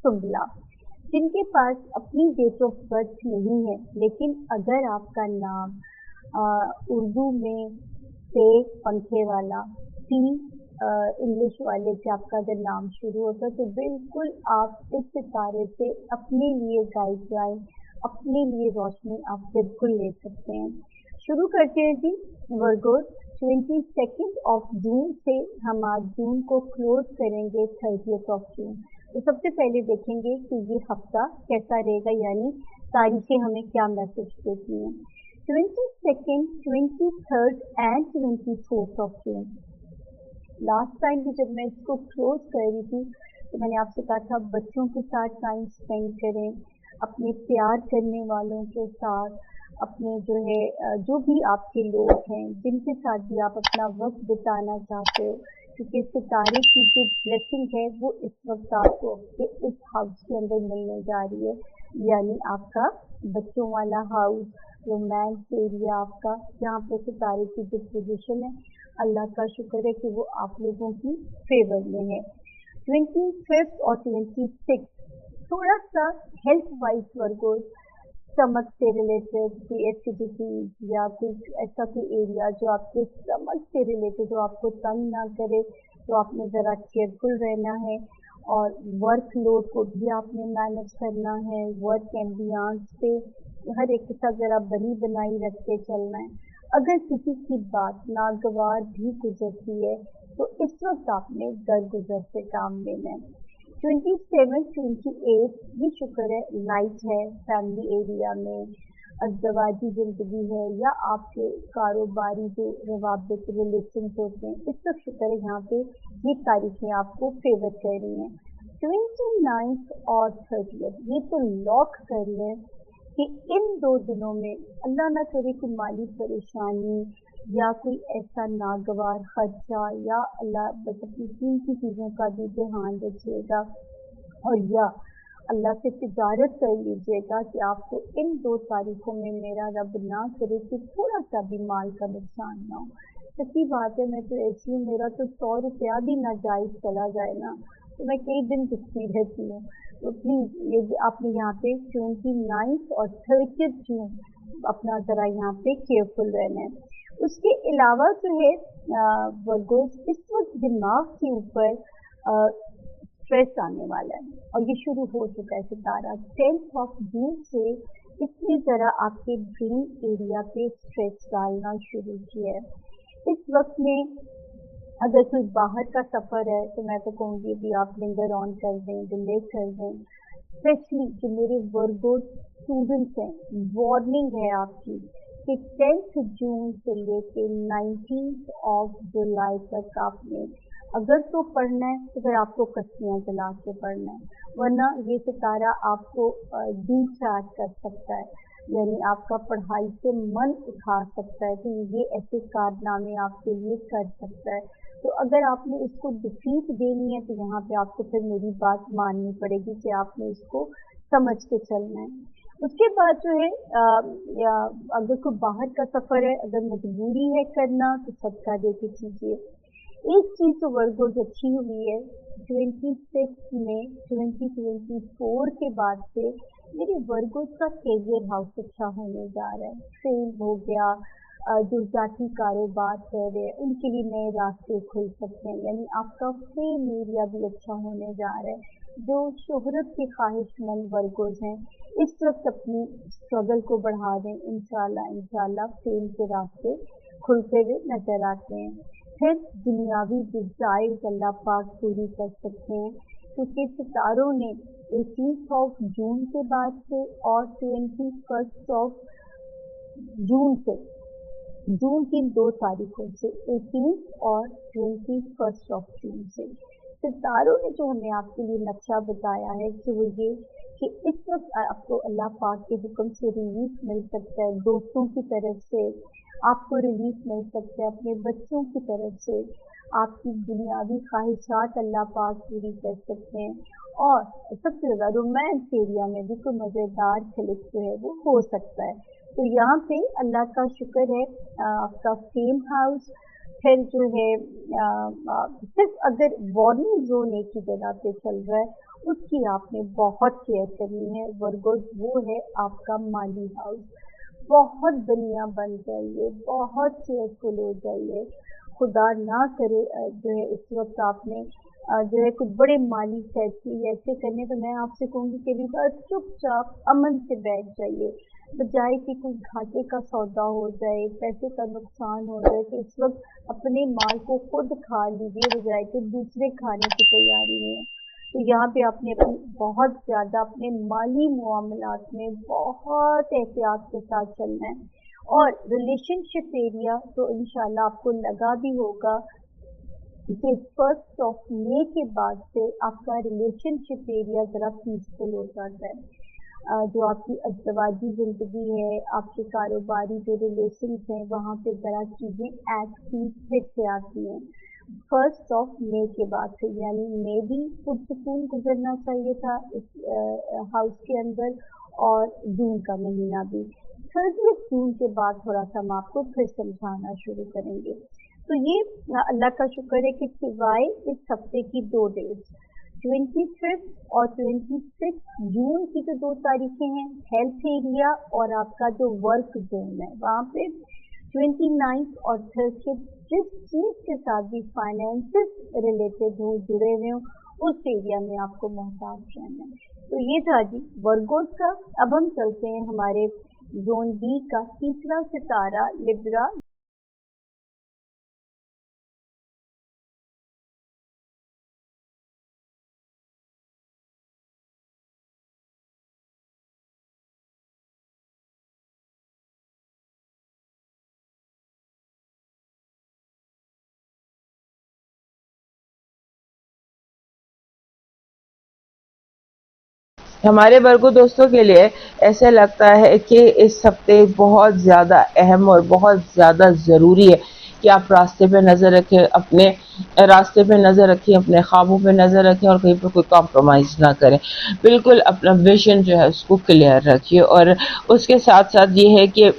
सुंबला। जिनके पास अपनी date of birth नहीं है, लेकिन अगर आपका नाम उर्दू में से पंखे वाला, सी इंग्लिश वाले से आपका अगर नाम शुरू होता है, तो बिल्कुल आप इस सितारे से अपने लिए गाइडलाइन, अपने लिए रोशनी आप बिल्कुल ले सकते हैं। शुरू करते हैं जी। वर्गो 22 जून से हम आज जून को क्लोज करेंगे 30 जून। तो सबसे पहले देखेंगे कि ये हफ्ता कैसा रहेगा, यानी तारीखें हमें क्या मैसेज देती हैं। 22, 23 एंड 24 जून। लास्ट टाइम भी जब मैं इसको क्लोज कर रही थी तो मैंने आपसे कहा था बच्चों के साथ टाइम स्पेंड करें, अपने प्यार करने वालों के साथ, अपने जो है जो भी आपके लोग हैं जिनके साथ भी आप अपना वक्त बिताना चाहते हो, क्योंकि सितारे की जो ब्लेसिंग है वो इस वक्त आपको इस हाउस के अंदर मिलने जा रही है, यानी आपका बच्चों वाला हाउस, रोमांस एरिया आपका, जहाँ पे सितारे की जो पोजीशन है, अल्लाह का शुक्र है कि वो आप लोगों की फेवर में है। 25 और 26 थोड़ा सा हेल्थ वाइज वर्गो, स्टमक से रिलेटेड कोई एसिडिटी या कुछ ऐसा कोई एरिया जो आपके स्टमक से रिलेटेड, जो आपको तंग ना करे, तो आपने ज़रा केयरफुल रहना है। और वर्क लोड को भी आपने मैनेज करना है, वर्क एम्बियंस पे हर एक के साथ ज़रा बनी बनाई रख के चलना है। अगर किसी की बात नागवार भी गुजरती है तो इस वक्त आपने दर गुजर से काम लेना है। 27, 28 ये शुक्र है लाइट है फैमिली एरिया में, अज़दवाजी ज़िंदगी है या आपके कारोबारी जो रवाबित रिलेशंस होते हैं, इस वक्त शुक्र है यहाँ पे ये तारीखें आपको फेवर कर रही हैं। 29 और 30 ये तो लॉक कर लें कि इन 2 दिनों में अल्लाह ना करे कि माली परेशानी या कोई ऐसा नागवार खर्चा, या अल्लाह बस अपनी कीमती चीज़ों का भी ध्यान रखिएगा, और या अल्लाह से तिजारत कर लीजिएगा कि आपको इन 2 तारीखों में मेरा रब ना करे कि थोड़ा सा भी माल का नुकसान ना हो। सच्ची बात है, मैं तो ऐसी हूँ, मेरा तो 100 रुपया भी नाजायज़ चला जाए ना तो मैं कई दिन दुखी रहती हूँ। तो प्लीज़ ये आपने यहाँ पे 29 और 30 जून अपना ज़रा यहाँ पे केयरफुल रहना है। उसके अलावा जो है वर्गोस, इस वक्त दिमाग के ऊपर स्ट्रेस आने वाला है और ये शुरू हो चुका है सितारा 10 जून से। इसने ज़रा आपके ब्रेन एरिया पे स्ट्रेस डालना शुरू किया है। इस वक्त में अगर कोई बाहर का सफ़र है तो मैं तो कहूँगी भी आप लिंगर ऑन कर दें, डिले कर दें। स्पेशली जो मेरे वर्गो स्टूडेंट्स हैं, वार्निंग है आपकी कि 10 जून से लेके 19 जुलाई तक आपने अगर तो पढ़ना है तो फिर आपको कस्तियाँ चला के पढ़ना है, वरना ये सितारा आपको डिट्रैक्ट कर सकता है, यानी आपका पढ़ाई से मन उठा सकता है, तो ये ऐसे कारनामे आपके लिए कर सकता है। तो अगर आपने इसको डिफीट देनी है तो यहाँ पे आपको फिर मेरी बात माननी पड़ेगी कि आपने इसको समझ के चलना है। उसके बाद जो है अगर कोई बाहर का सफ़र है, अगर मजबूरी है करना तो सदका दे के कीजिए। एक चीज़ तो वर्गोज अच्छी हुई है 26 में 2024 के बाद से मेरे वर्गोज का कैरियर हाउस अच्छा होने जा रहा है। फेल हो गया, जो जाती कारोबार कर रहे हैं उनके लिए नए रास्ते खुल सकते हैं, यानी आपका फेम एरिया भी अच्छा होने जा रहा है। जो शोहरत के ख्वाहिशमंद वर्गोज हैं इस वक्त अपनी स्ट्रगल को बढ़ा दें, इंशाल्लाह फेम के रास्ते खुलते हुए नजर आते हैं। फिर दुनियावी डिज़ायर्स अल्लाह पाक पूरी कर सकते हैं, क्योंकि सितारों ने 18 जून के बाद से और 21 जून से, जून की 2 तारीखों से 18 और 21 जून से सितारों ने जो हमें आपके लिए नक्शा बताया है कि वो ये कि इस वक्त आपको अल्लाह पाक के हुक्म से रिलीफ मिल सकता है, दोस्तों की तरफ से आपको रिलीफ मिल सकता है, अपने बच्चों की तरफ से आपकी दुनियावी ख्वाहिशात अल्लाह पाक पूरी कर सकते हैं, और सबसे ज़्यादा रोमांस एरिया में भी कोई मज़ेदार क्लिक जो है वो हो सकता है। तो यहाँ पे अल्लाह का शुक्र है आपका फेम हाउस। फिर जो है सिर्फ अगर वार्निंग जोन एक ही जगह पे चल रहा है उसकी आपने बहुत केयर करनी है वर्गोस। वो है आपका माली हाउस। बहुत दुनिया बन जाइए, बहुत केयरफुल हो जाइए। खुदा ना करे जो है इस वक्त आपने जो है कुछ बड़े माली फैसले ऐसे करने, तो मैं आपसे कहूँगी कि भी बस चुपचाप अमन से बैठ जाइए, बजाय कि कोई घाटे का सौदा हो जाए, पैसे का नुकसान हो जाए। तो इस वक्त अपने माल को खुद खा लीजिए, बजाय कि दूसरे खाने की तैयारी में। तो यहाँ पे आपने अपनी बहुत ज़्यादा अपने माली मामलात में बहुत एहतियात के साथ चलना है। और रिलेशनशिप एरिया तो इंशाल्लाह आपको लगा भी होगा कि 1 मई के बाद से आपका रिलेशनशिप एरिया ज़रा पीसफुल हो जाता है। जो आपकी अज़दवाजी ज़िंदगी है, आपके कारोबारी जो रिलेशंस हैं, वहाँ पे ज़रा चीज़ें एट पीस फिर से आती हैं 1 मई के बाद से। यानी मई भी पुरसुकून गुजरना चाहिए था इस हाउस के अंदर, और जून का महीना भी। 30 जून के बाद थोड़ा सा हम आपको फिर समझाना शुरू करेंगे। तो ये अल्लाह का शुक्र है कि सिवाय इस हफ्ते की 2 डेट्स 25 और 26 जून की जो 2 तारीखें हैं, हेल्थ एरिया और आपका जो वर्क जोन है वहाँ पे 29 और 30 जिस चीज के साथ भी फाइनेंसेस रिलेटेड हो, जुड़े हुए हो, उस एरिया में आपको मोहताज रहना है। तो ये था जी वर्गोस का। अब हम चलते हैं हमारे जोन बी का तीसरा सितारा लिब्रा। हमारे वर्गो दोस्तों के लिए ऐसा लगता है कि इस हफ्ते बहुत ज़्यादा अहम और बहुत ज़्यादा ज़रूरी है कि आप रास्ते पे नज़र रखें, अपने रास्ते पे नज़र रखें, अपने ख्वाबों पे नज़र रखें और कहीं पर कोई कॉम्प्रोमाइज़ ना करें। बिल्कुल अपना विजन जो है उसको क्लियर रखिए। और उसके साथ साथ ये है कि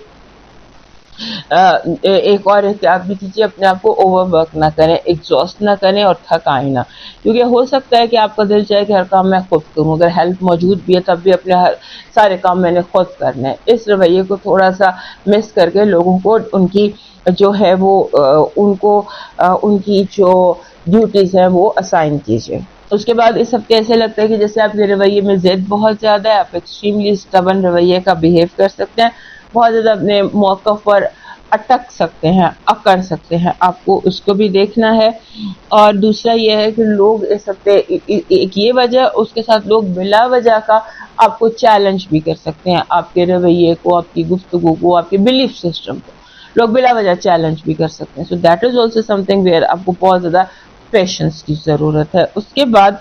एक और एहतियात भी कीजिए, अपने आप को ओवरवर्क ना करें, एग्जॉस्ट ना करें और थकाएं ना, क्योंकि हो सकता है कि आपका दिल चाहे कि हर काम मैं खुद करूं, अगर हेल्प मौजूद भी है तब भी अपने हर सारे काम मैंने खुद करने हैं। इस रवैये को थोड़ा सा मिस करके लोगों को उनकी जो है वो उनकी जो ड्यूटीज हैं वो असाइन कीजिए। उसके बाद इस हफ्ते ऐसे लगता है कि जैसे आपके रवैये में जिद बहुत ज़्यादा है, आप एक्सट्रीमली स्टबन रवैये का बिहेव कर सकते हैं, बहुत ज़्यादा अपने मौक़िफ़ पर अटक सकते हैं, अकड़ सकते हैं, आपको उसको भी देखना है। और दूसरा ये है कि लोग इस हफ्ते एक ये वजह, उसके साथ लोग बिला वजह का आपको चैलेंज भी कर सकते हैं, आपके रवैये को, आपकी गुफ्तगू को, आपके बिलीफ सिस्टम को लोग बिला वजह चैलेंज भी कर सकते हैं। So that is also something where आपको बहुत ज़्यादा पेशेंस की ज़रूरत है। उसके बाद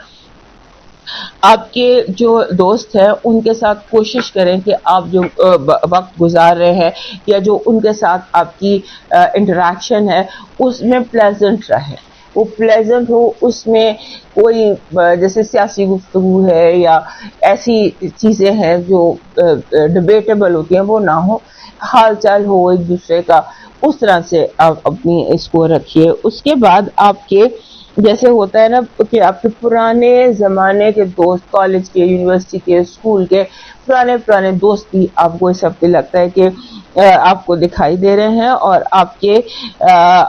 आपके जो दोस्त हैं उनके साथ कोशिश करें कि आप जो वक्त गुजार रहे हैं या जो उनके साथ आपकी इंटरेक्शन है उसमें प्लेजेंट रहे, वो प्लेजेंट हो, उसमें कोई जैसे सियासी गुफ्तगू है या ऐसी चीज़ें हैं जो डिबेटेबल होती हैं वो ना हो, हाल चाल हो एक दूसरे का, उस तरह से आप अपनी इसको रखिए। उसके बाद आपके जैसे होता है ना कि आपके पुराने ज़माने के दोस्त, कॉलेज के, यूनिवर्सिटी के, स्कूल के पुराने दोस्त भी आपको इस हफ्ते लगता है कि आपको दिखाई दे रहे हैं, और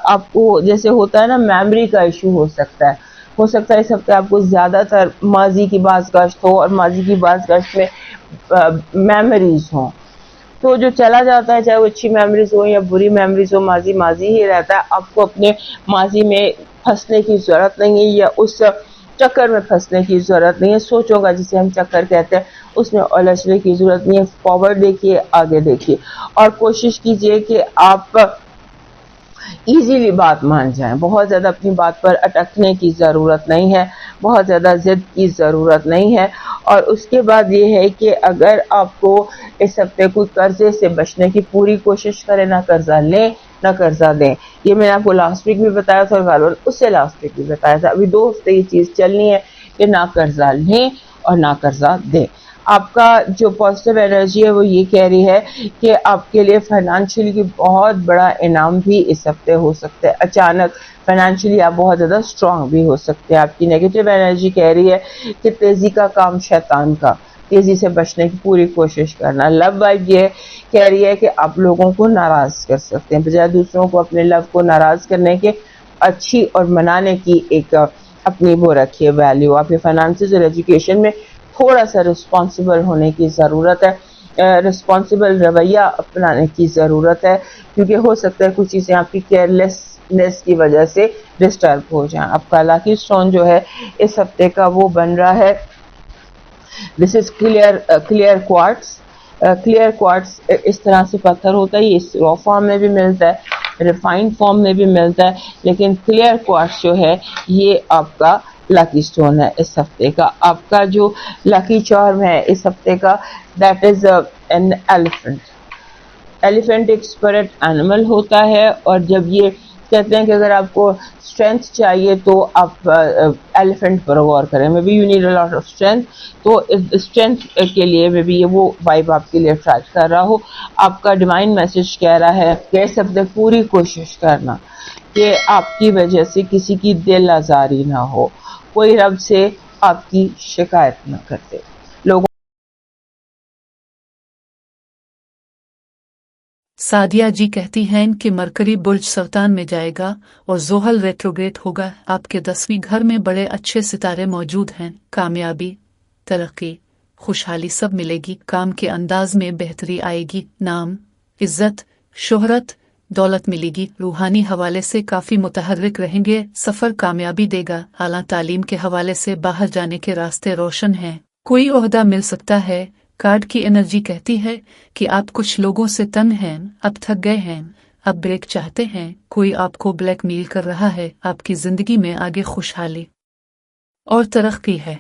आपको जैसे होता है ना मेमोरी का इशू हो सकता है। इस हफ्ते आपको ज़्यादातर माजी की बाज़गश्त हो और माजी की बाज़गश्त में मेमोरीज हों। तो जो चला जाता है, चाहे वो अच्छी मेमोरीज हो या बुरी मेमोरीज हो, माजी माजी ही रहता है। आपको अपने माजी में फंसने की ज़रूरत नहीं है या उस चक्कर में फंसने की ज़रूरत नहीं है। सोचोगा जिसे हम चक्कर कहते हैं उसमें उलझने की ज़रूरत नहीं है। फॉरवर्ड देखिए, आगे देखिए और कोशिश कीजिए कि आप इजीली बात मान जाएं। बहुत ज़्यादा अपनी बात पर अटकने की ज़रूरत नहीं है, बहुत ज़्यादा ज़िद की ज़रूरत नहीं है। और उसके बाद ये है कि अगर आपको इस हफ्ते कोई कर्जे से बचने की पूरी कोशिश करें, ना कर्जा लें ना कर्जा दें। ये मैंने आपको लास्ट वीक भी बताया था और गालोन उससे लास्ट वीक भी बताया था। अभी 2 हफ्ते ये चीज़ चलनी है कि ना कर्जा लें और ना कर्जा दें। आपका जो पॉजिटिव एनर्जी है वो ये कह रही है कि आपके लिए फाइनेंशियली बहुत बड़ा इनाम भी इस हफ्ते हो सकता है। अचानक فائنینشلی آپ بہت زیادہ اسٹرانگ بھی ہو سکتے ہیں. آپ کی نیگیٹو انرجی کہہ رہی ہے کہ تیزی کا کام شیطان کا، تیزی سے بچنے کی پوری کوشش کرنا. لو وائب یہ کہہ رہی ہے کہ آپ لوگوں کو ناراض کر سکتے ہیں، بجائے دوسروں کو اپنے لو کو ناراض کرنے کے اچھی اور منانے کی ایک اپنی وہ رکھیے ویلیو. آپ کے فائنانسز اور ایجوکیشن میں تھوڑا سا رسپانسبل ہونے کی ضرورت ہے، رسپانسبل رویہ اپنانے کی ضرورت ہے، کیونکہ ہو سکتا ہے کچھ چیزیں آپ کی کیئرلیسنس کی وجہ سے ڈسٹرب ہو جائیں. آپ کا لاکی اسٹون جو ہے اس ہفتے کا وہ بن رہا ہے، this is clear quartz. Clear quartz اس طرح سے پتھر ہوتا ہے، یہ اس را فارم میں بھی ملتا ہے، ریفائنڈ فارم میں بھی ملتا ہے، لیکن کلیئر کوارٹز جو ہے یہ آپ کا لکی اسٹون ہے اس ہفتے کا. آپ کا جو لکی چارم ہے اس ہفتے کا that is an elephant. Elephant ایک اسپرٹ اینیمل ہوتا ہے، اور جب یہ کہتے ہیں کہ اگر آپ کو اسٹرینتھ چاہیے تو آپ ایلیفنٹ پر غور کریں. میں بھی you need a lot of strength, تو اسٹرینتھ کے لیے میں بھی یہ وہ وائب آپ کے لیے اٹریکٹ کر رہا ہو. آپ کا ڈیوائن میسج کہہ رہا ہے کہ اس ہفتے پوری کوشش کرنا کہ آپ کی وجہ سے کسی کی دل آزاری نہ ہو، کوئی رب سے آپ کی شکایت نہ کرتے. لوگوں سعدیہ جی کہتی ہیں کہ مرکری برج سرطان میں جائے گا اور زحل ریٹروگریٹ ہوگا. آپ کے 10ویں گھر میں بڑے اچھے ستارے موجود ہیں. کامیابی، ترقی، خوشحالی سب ملے گی. کام کے انداز میں بہتری آئے گی. نام، عزت، شہرت، دولت ملے گی. روحانی حوالے سے کافی متحرک رہیں گے. سفر کامیابی دے گا. اعلیٰ تعلیم کے حوالے سے باہر جانے کے راستے روشن ہیں. کوئی عہدہ مل سکتا ہے. کارڈ کی انرجی کہتی ہے کہ آپ کچھ لوگوں سے تنگ ہیں، اب تھک گئے ہیں، اب بریک چاہتے ہیں. کوئی آپ کو بلیک میل کر رہا ہے. آپ کی زندگی میں آگے خوشحالی اور ترقی ہے.